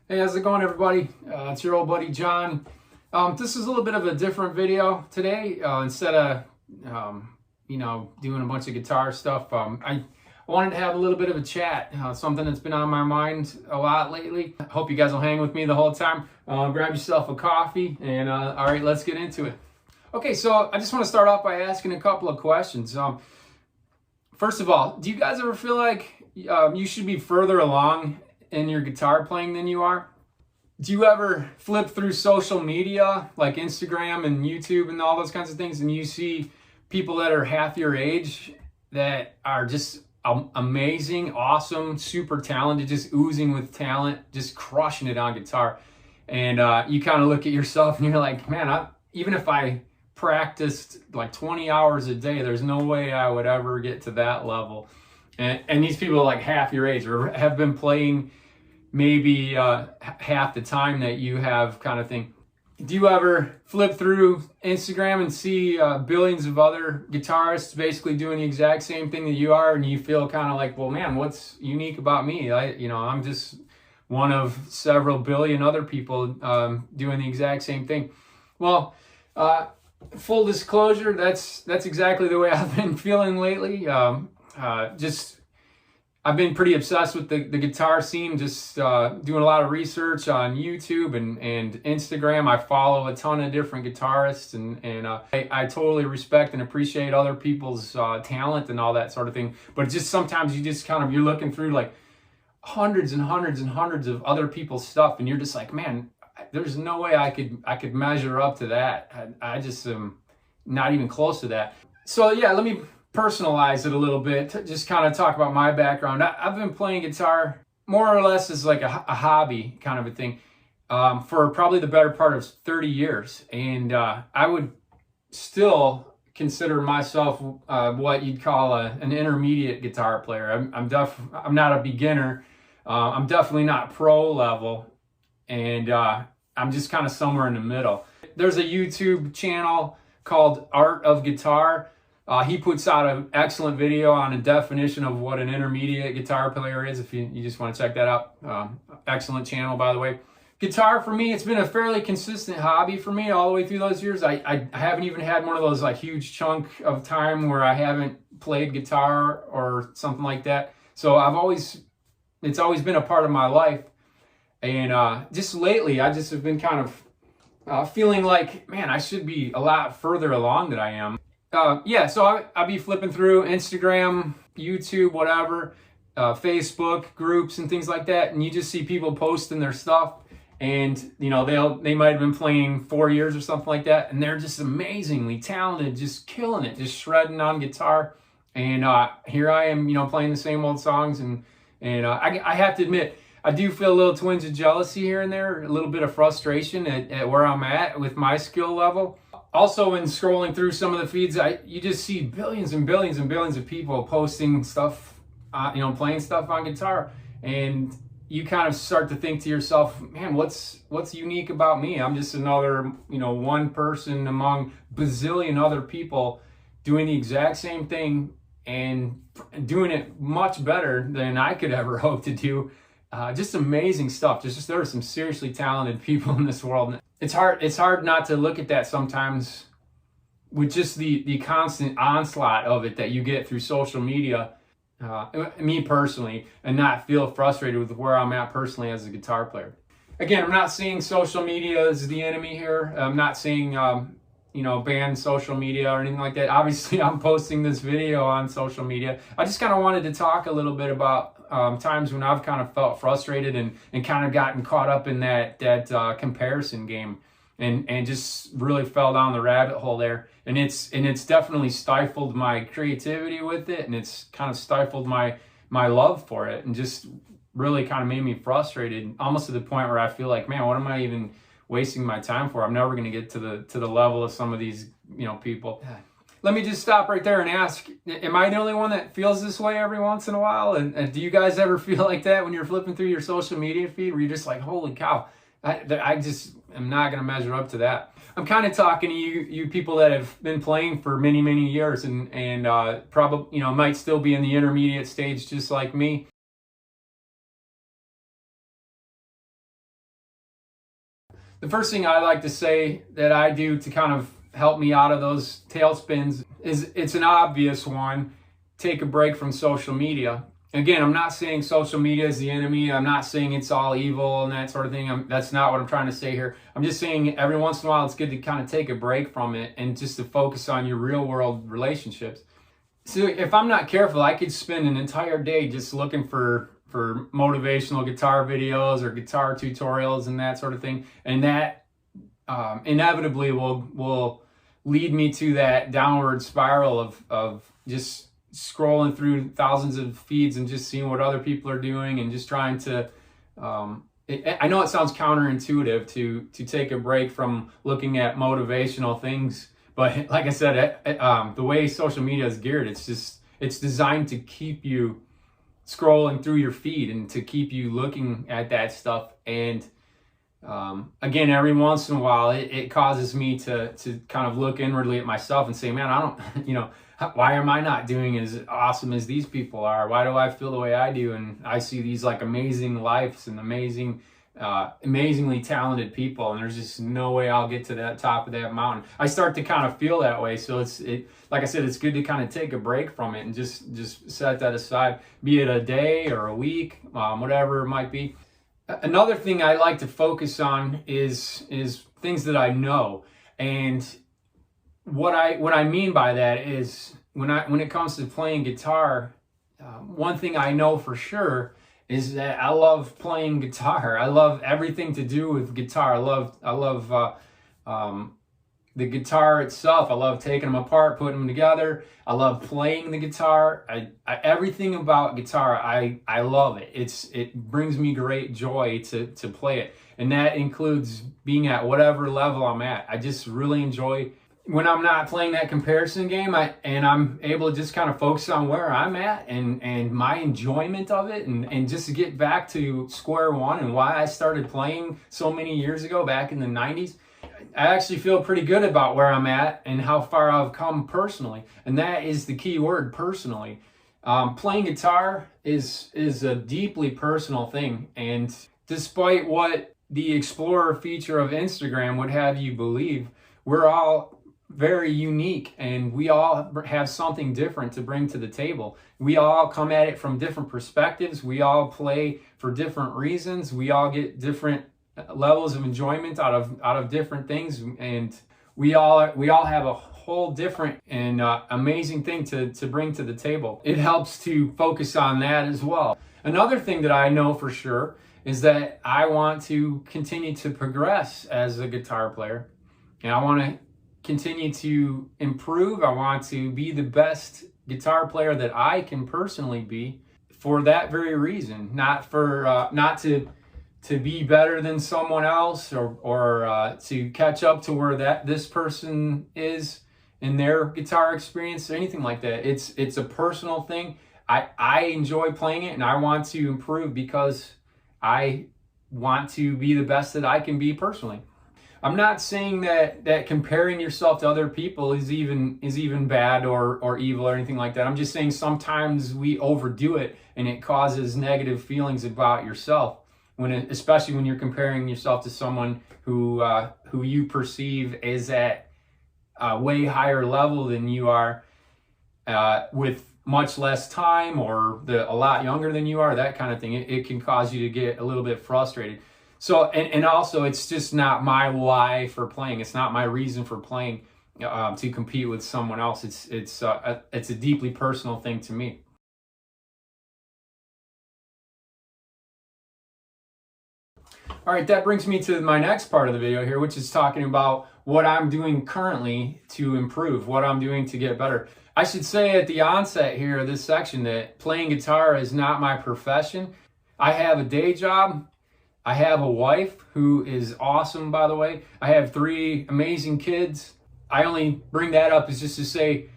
Hey, how's it going, everybody? It's your old buddy John. This is a little bit of a different video today. Instead of doing a bunch of guitar stuff, I wanted to have a little bit of a chat. Something that's been on my mind a lot lately. I hope you guys will hang with me the whole time. Grab yourself a coffee, and all right, let's get into it. Okay, so I just want to start off by asking a couple of questions. First of all, do you guys ever feel like you should be further along in your guitar playing than you are? Do you ever flip through social media like Instagram and YouTube and all those kinds of things, and you see people that are half your age that are just amazing, awesome, super talented, just oozing with talent, just crushing it on guitar, and you kind of look at yourself and you're like, man, even if I practiced like 20 hours a day, there's no way I would ever get to that level. And these people are like half your age or have been playing maybe half the time that you have, kind of thing. Do you ever flip through Instagram and see billions of other guitarists basically doing the exact same thing that you are, and you feel kind of like, well, man, what's unique about me? I'm just one of several billion other people doing the exact same thing. Well, full disclosure, that's exactly the way I've been feeling lately. I've been pretty obsessed with the guitar scene, just doing a lot of research on YouTube and Instagram. I follow a ton of different guitarists, and I totally respect and appreciate other people's talent and all that sort of thing. But just sometimes you're looking through like hundreds and hundreds and hundreds of other people's stuff, and you're just like, man, there's no way I could measure up to that. I just am not even close to that. So yeah, let me personalize it a little bit, just kind of talk about my background. I've been playing guitar more or less as like a hobby kind of a thing for probably the better part of 30 years. And I would still consider myself what you'd call an intermediate guitar player. I'm not a beginner. I'm definitely not pro level. And I'm just kind of somewhere in the middle. There's a YouTube channel called Art of Guitar. He puts out an excellent video on a definition of what an intermediate guitar player is, if you just want to check that out. Excellent channel, by the way. Guitar, for me, it's been a fairly consistent hobby for me all the way through those years. I haven't even had one of those like huge chunk of time where I haven't played guitar or something like that. So it's always been a part of my life. And just lately, I just have been kind of feeling like, man, I should be a lot further along than I am. So I'll be flipping through Instagram, YouTube, whatever, Facebook groups and things like that, and you just see people posting their stuff, and they might have been playing 4 years or something like that, and they're just amazingly talented, just killing it, just shredding on guitar. And here I am, playing the same old songs, and I have to admit, I do feel a little twinge of jealousy here and there, a little bit of frustration at where I'm at with my skill level. Also, when scrolling through some of the feeds, you just see billions and billions and billions of people posting stuff, playing stuff on guitar, and you kind of start to think to yourself, man, what's unique about me? I'm just another, one person among bazillion other people doing the exact same thing and doing it much better than I could ever hope to do. Just amazing stuff. There are some seriously talented people in this world. It's hard not to look at that sometimes with just the constant onslaught of it that you get through social media, me personally, and not feel frustrated with where I'm at personally as a guitar player. Again, I'm not saying social media is the enemy here. I'm not saying, ban social media or anything like that. Obviously, I'm posting this video on social media. I just kind of wanted to talk a little bit about times when I've kind of felt frustrated and kind of gotten caught up in that comparison game and just really fell down the rabbit hole there. And it's definitely stifled my creativity with it, and it's kind of stifled my love for it, and just really kind of made me frustrated, almost to the point where I feel like, man, what am I even wasting my time for? I'm never going to get to the level of some of these people. Let me just stop right there and ask, am I the only one that feels this way every once in a while? And do you guys ever feel like that when you're flipping through your social media feed, where you're just like, holy cow, I just am not going to measure up to that? I'm kind of talking to you people that have been playing for many, many years and probably, might still be in the intermediate stage just like me. The first thing I like to say that I do to kind of help me out of those tailspins is, it's an obvious one: take a break from social media. Again, I'm not saying social media is the enemy. I'm not saying it's all evil and that sort of thing. That's not what I'm trying to say here. I'm just saying every once in a while it's good to kind of take a break from it and just to focus on your real world relationships. So if I'm not careful, I could spend an entire day just looking for motivational guitar videos or guitar tutorials and that sort of thing. And that inevitably will lead me to that downward spiral of just scrolling through thousands of feeds and just seeing what other people are doing and just trying to I know it sounds counterintuitive to take a break from looking at motivational things, but like I said, the way social media is geared, it's designed to keep you scrolling through your feed and to keep you looking at that stuff. And again, every once in a while it causes me to kind of look inwardly at myself and say, man, I don't, why am I not doing as awesome as these people are? Why do I feel the way I do? And I see these like amazing lives and amazingly talented people, and there's just no way I'll get to that top of that mountain. I start to kind of feel that way. So like I said, it's good to kind of take a break from it and just set that aside, be it a day or a week, whatever it might be. Another thing I like to focus on is things that I know. And what I mean by that is when it comes to playing guitar, one thing I know for sure is that I love playing guitar. I love everything to do with guitar. I love the guitar itself. I love taking them apart, putting them together. I love playing the guitar. Everything about guitar, I love it. It brings me great joy to play it, and that includes being at whatever level I'm at. I just really enjoy when I'm not playing that comparison game, and I'm able to just kind of focus on where I'm at and my enjoyment of it, and just to get back to square one and why I started playing so many years ago back in the 90s. I actually feel pretty good about where I'm at and how far I've come personally. And that is the key word, personally. Playing guitar is a deeply personal thing. And despite what the Explorer feature of Instagram would have you believe, we're all very unique and we all have something different to bring to the table. We all come at it from different perspectives. We all play for different reasons. We all get different levels of enjoyment out of different things, and we all have a whole different and amazing thing to bring to the table. It helps to focus on that as well. Another thing that I know for sure is that I want to continue to progress as a guitar player, and I want to continue to improve. I want to be the best guitar player that I can personally be, for that very reason, not to be better than someone else or to catch up to where this person is in their guitar experience or anything like that. It's a personal thing. I enjoy playing it and I want to improve because I want to be the best that I can be personally. I'm not saying that comparing yourself to other people is even bad or evil or anything like that. I'm just saying sometimes we overdo it and it causes negative feelings about yourself. Especially when you're comparing yourself to someone who you perceive is at a way higher level than you are, with much less time, or a lot younger than you are, that kind of thing. It can cause you to get a little bit frustrated. So, and also, it's just not my why for playing. It's not my reason for playing to compete with someone else. It's a deeply personal thing to me. All right, that brings me to my next part of the video here, which is talking about what I'm doing currently to improve, what I'm doing to get better. I should say at the onset here of this section that playing guitar is not my profession. I have a day job. I have a wife who is awesome, by the way. I have 3 amazing kids. I only bring that up is just to say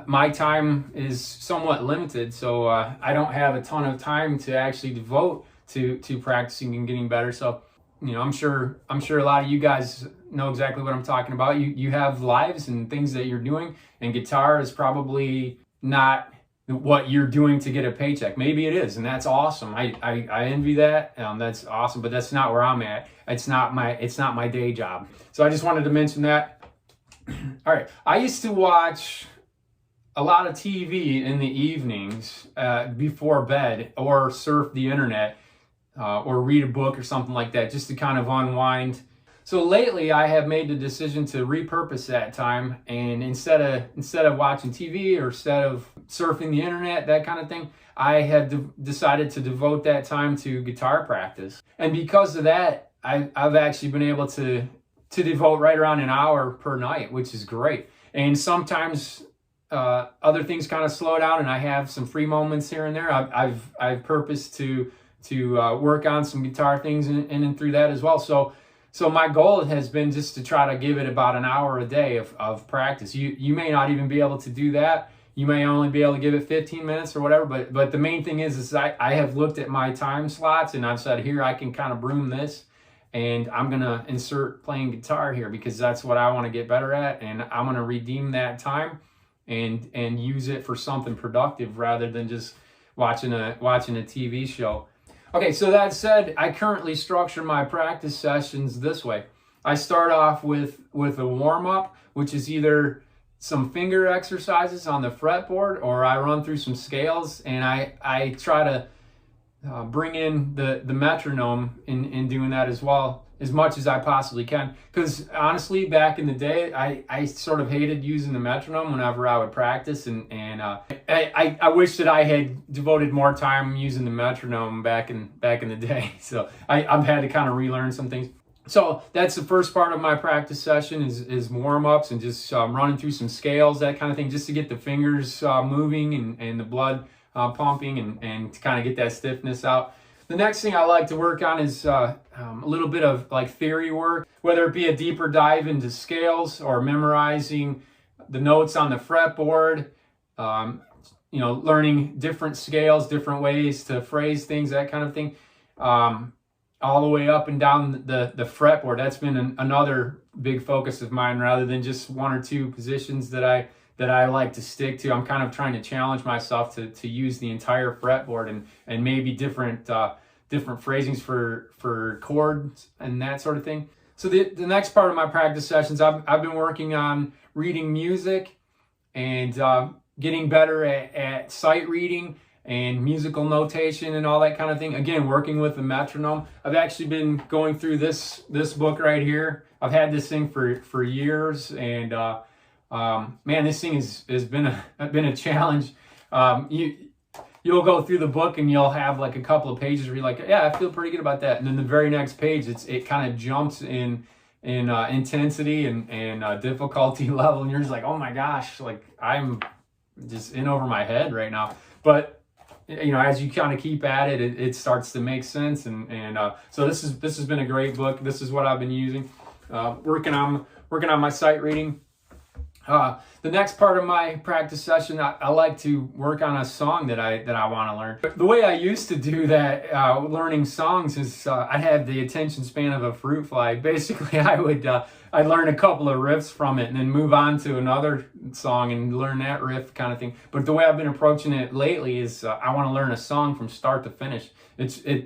my time is somewhat limited, so I don't have a ton of time to actually devote to practicing and getting better. So, I'm sure a lot of you guys know exactly what I'm talking about. You have lives and things that you're doing, and guitar is probably not what you're doing to get a paycheck. Maybe it is, and that's awesome. I envy that. That's awesome, but that's not where I'm at. It's not my day job. So I just wanted to mention that. All right, I used to watch a lot of TV in the evenings before bed, or surf the internet, or read a book or something like that, just to kind of unwind. So lately, I have made the decision to repurpose that time, and instead of watching TV or instead of surfing the internet, that kind of thing, I have decided to devote that time to guitar practice. And because of that, I've actually been able to devote right around an hour per night, which is great. And sometimes other things kind of slow down, and I have some free moments here and there. I've purposed to work on some guitar things in and through that as well. So my goal has been just to try to give it about an hour a day of practice. You may not even be able to do that. You may only be able to give it 15 minutes or whatever, but the main thing is I have looked at my time slots, and I've said, here, I can kind of broom this, and I'm going to insert playing guitar here because that's what I want to get better at, and I'm going to redeem that time and use it for something productive rather than just watching a TV show. Okay, so that said, I currently structure my practice sessions this way. I start off with a warm-up, which is either some finger exercises on the fretboard, or I run through some scales, and I try to bring in the metronome in doing that as well, as much as I possibly can. Because honestly, back in the day, I sort of hated using the metronome whenever I would practice, and I wish that I had devoted more time using the metronome back in the day. So I've had to kind of relearn some things. So that's the first part of my practice session is warm-ups and just running through some scales, that kind of thing, just to get the fingers moving and the blood pumping and to kind of get that stiffness out. The next thing I like to work on is a little bit of like theory work, whether it be a deeper dive into scales or memorizing the notes on the fretboard, learning different scales, different ways to phrase things, that kind of thing, all the way up and down the fretboard. That's been another big focus of mine, rather than just one or two positions that I like to stick to. I'm kind of trying to challenge myself to use the entire fretboard and maybe different phrasings for chords and that sort of thing. So the next part of my practice sessions, I've been working on reading music and getting better at sight reading and musical notation and all that kind of thing. Again, working with the metronome. I've actually been going through this book right here. I've had this thing for years, and man, this thing has been a challenge. You'll go through the book and you'll have like a couple of pages where you're like, yeah, I feel pretty good about that, and then the very next page, it kind of jumps in intensity and difficulty level, and you're just like, oh my gosh, like I'm just in over my head right now. But as you kind of keep at it, it starts to make sense, and so this has been a great book. This is what I've been using, working on my sight reading. The next part of my practice session, I like to work on a song that I want to learn. The way I used to do that, learning songs, is I had the attention span of a fruit fly. Basically, I'd learn a couple of riffs from it and then move on to another song and learn that riff kind of thing. But the way I've been approaching it lately is I want to learn a song from start to finish.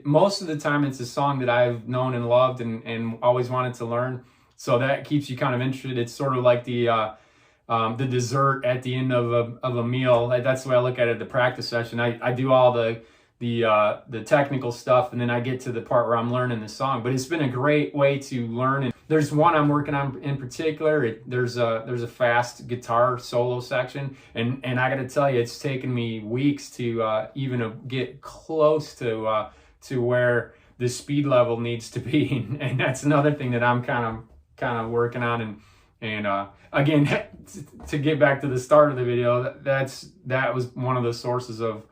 Most of the time, it's a song that I've known and loved and always wanted to learn. So that keeps you kind of interested. It's sort of like the dessert at the end of a meal. That's the way I look at it. The practice session, I do all the technical stuff, and then I get to the part where I'm learning the song. But it's been a great way to learn. And there's one I'm working on in particular. There's a fast guitar solo section, and I got to tell you, it's taken me weeks to even get close to where the speed level needs to be. And that's another thing that I'm kind of working on. And again, to get back to the start of the video, that was one of the sources of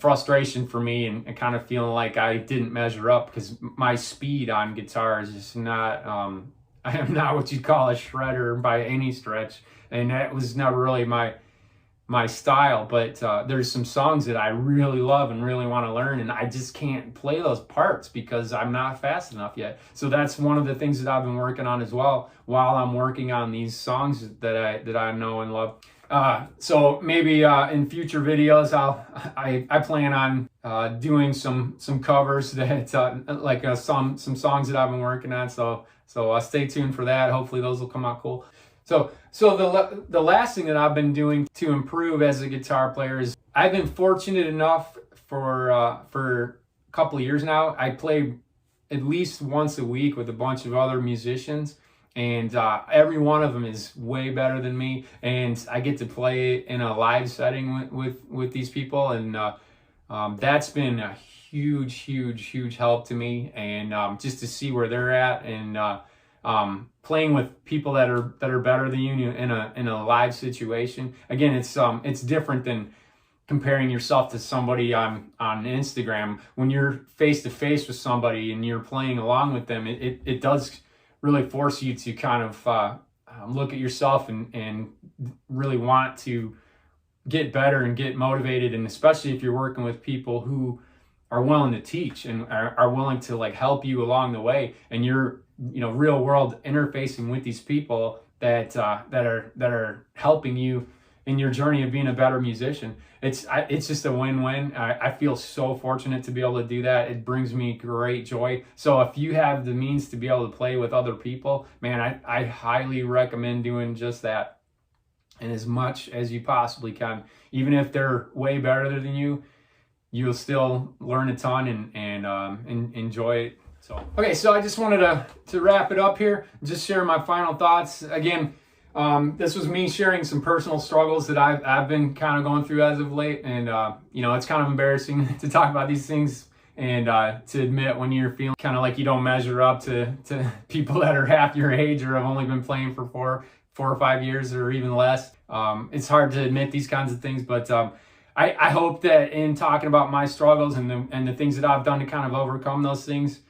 frustration for me, and kind of feeling like I didn't measure up, because my speed on guitar is just not, I am not what you'd call a shredder by any stretch, and that was never really my style. But there's some songs that I really love and really want to learn, and I just can't play those parts because I'm not fast enough yet. So that's one of the things that I've been working on as well, while I'm working on these songs that I know and love. So maybe in future videos, I plan on doing some covers that like some songs that I've been working on. So stay tuned for that. Hopefully those will come out cool. So the last thing that I've been doing to improve as a guitar player is I've been fortunate enough for a couple of years now. I play at least once a week with a bunch of other musicians. And every one of them is way better than me, and I get to play in a live setting with these people, and that's been a huge help to me. And just to see where they're at, and playing with people that are better than you in a live situation. Again, it's different than comparing yourself to somebody on Instagram. When you're face to face with somebody and you're playing along with them, it does really force you to kind of look at yourself and really want to get better and get motivated. And especially if you're working with people who are willing to teach and are willing to like help you along the way, and you're real world interfacing with these people that are helping you in your journey of being a better musician. It's just a win-win. I feel so fortunate to be able to do that. It brings me great joy. So if you have the means to be able to play with other people, man, I highly recommend doing just that. And as much as you possibly can, even if they're way better than you, you'll still learn a ton and enjoy it. So okay, so I just wanted to wrap it up here, just share my final thoughts. Again, this was me sharing some personal struggles that I've been kind of going through as of late, and it's kind of embarrassing to talk about these things and to admit when you're feeling kind of like you don't measure up to people that are half your age or have only been playing for four or 5 years or even less. It's hard to admit these kinds of things, but I hope that in talking about my struggles and the things that I've done to kind of overcome those things,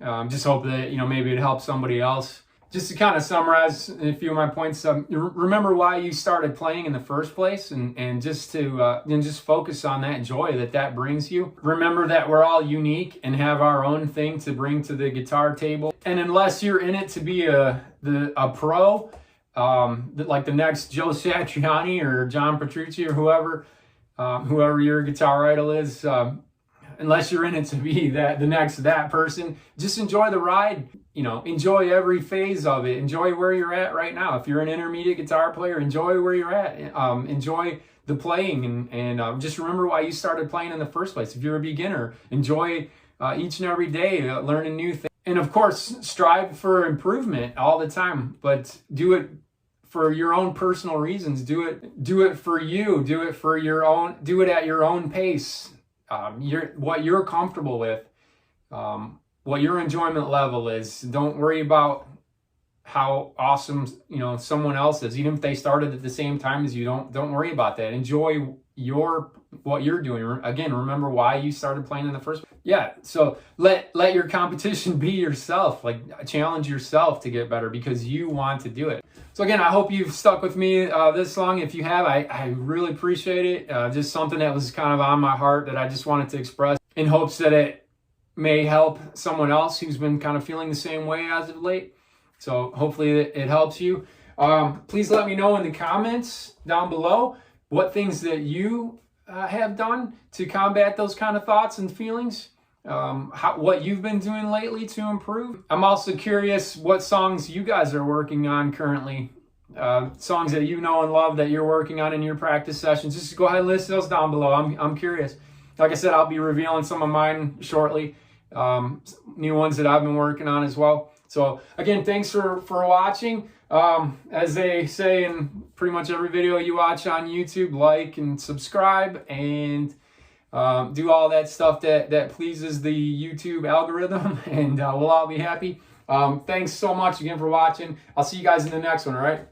just hope that maybe it helps somebody else. Just to kind of summarize a few of my points, remember why you started playing in the first place, and just to just focus on that joy that brings you. Remember that we're all unique and have our own thing to bring to the guitar table. And unless you're in it to be a pro, like the next Joe Satriani or John Petrucci or whoever your guitar idol is, unless you're in it to be the next person, just enjoy the ride. Enjoy every phase of it. Enjoy where you're at right now. If you're an intermediate guitar player, enjoy where you're at. Enjoy the playing, and just remember why you started playing in the first place. If you're a beginner, enjoy each and every day learning new things. And of course, strive for improvement all the time, but do it for your own personal reasons. Do it for you. Do it for your own. Do it at your own pace. What you're comfortable with. What your enjoyment level is. Don't worry about how awesome someone else is, even if they started at the same time as you. Don't worry about that. Enjoy what you're doing. Again, remember why you started playing in the first place. Yeah, so let your competition be yourself. Like, challenge yourself to get better because you want to do it. So again, I hope you've stuck with me this long. If you have, I really appreciate it. Just something that was kind of on my heart that I just wanted to express in hopes that it may help someone else who's been kind of feeling the same way as of late. So hopefully it helps you. Please let me know in the comments down below what things that you have done to combat those kind of thoughts and feelings. What you've been doing lately to improve. I'm also curious what songs you guys are working on currently. Songs that you know and love that you're working on in your practice sessions. Just go ahead and list those down below. I'm curious. Like I said, I'll be revealing some of mine shortly. New ones that I've been working on as well. So again, thanks for watching. As they say in pretty much every video you watch on YouTube, like and subscribe and do all that stuff that pleases the YouTube algorithm, and we'll all be happy. Thanks so much again for watching. I'll see you guys in the next one, all right?